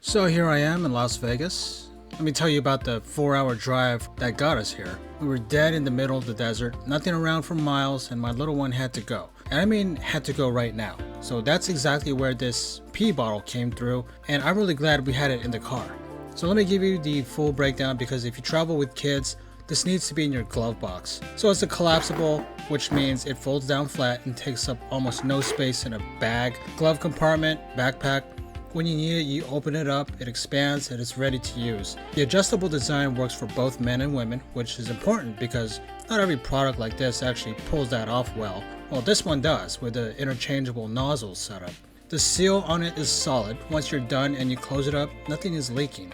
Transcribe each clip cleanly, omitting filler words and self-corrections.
So here I am in Las Vegas. Let me tell you about the 4-hour drive that got us here. We were dead in the middle of the desert, nothing around for miles, and my little one had to go. And I mean had to go right now. So that's exactly where this pee bottle came through, and I'm really glad we had it in the car. So let me give you the full breakdown, because if you travel with kids, this needs to be in your glove box. So it's a collapsible, which means it folds down flat and takes up almost no space in a bag, glove compartment, backpack. When you need it, you open it up, it expands, and it's ready to use. The adjustable design works for both men and women, which is important because not every product like this actually pulls that off well. Well, this one does, with the interchangeable nozzle setup. The seal on it is solid. Once you're done and you close it up, nothing is leaking.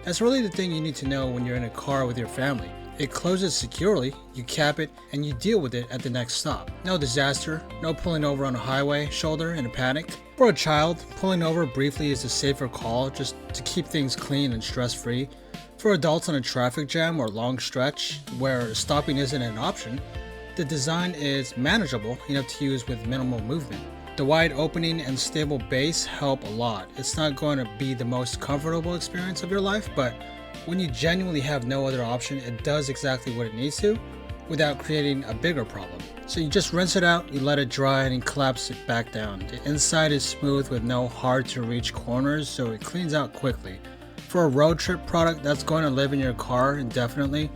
That's really the thing you need to know when you're in a car with your family. It closes securely, you cap it, and you deal with it at the next stop. No disaster, no pulling over on a highway shoulder in a panic. For a child, pulling over briefly is a safer call, just to keep things clean and stress-free. For adults in a traffic jam or long stretch where stopping isn't an option, the design is manageable enough to use with minimal movement. The wide opening and stable base help a lot. It's not going to be the most comfortable experience of your life, but when you genuinely have no other option, it does exactly what it needs to without creating a bigger problem. So you just rinse it out, you let it dry, and you collapse it back down. The inside is smooth with no hard to reach corners, so it cleans out quickly. For a road trip product that's going to live in your car indefinitely,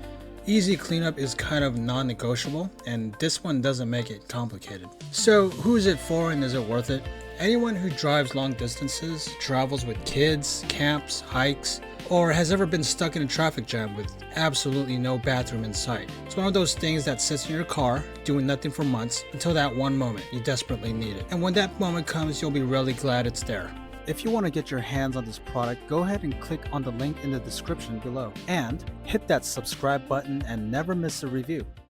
easy cleanup is kind of non-negotiable, and this one doesn't make it complicated. So who is it for, and is it worth it? Anyone who drives long distances, travels with kids, camps, hikes, or has ever been stuck in a traffic jam with absolutely no bathroom in sight. It's one of those things that sits in your car, doing nothing for months, until that one moment you desperately need it. And when that moment comes, you'll be really glad it's there. If you want to get your hands on this product, go ahead and click on the link in the description below. And hit that subscribe button and never miss a review.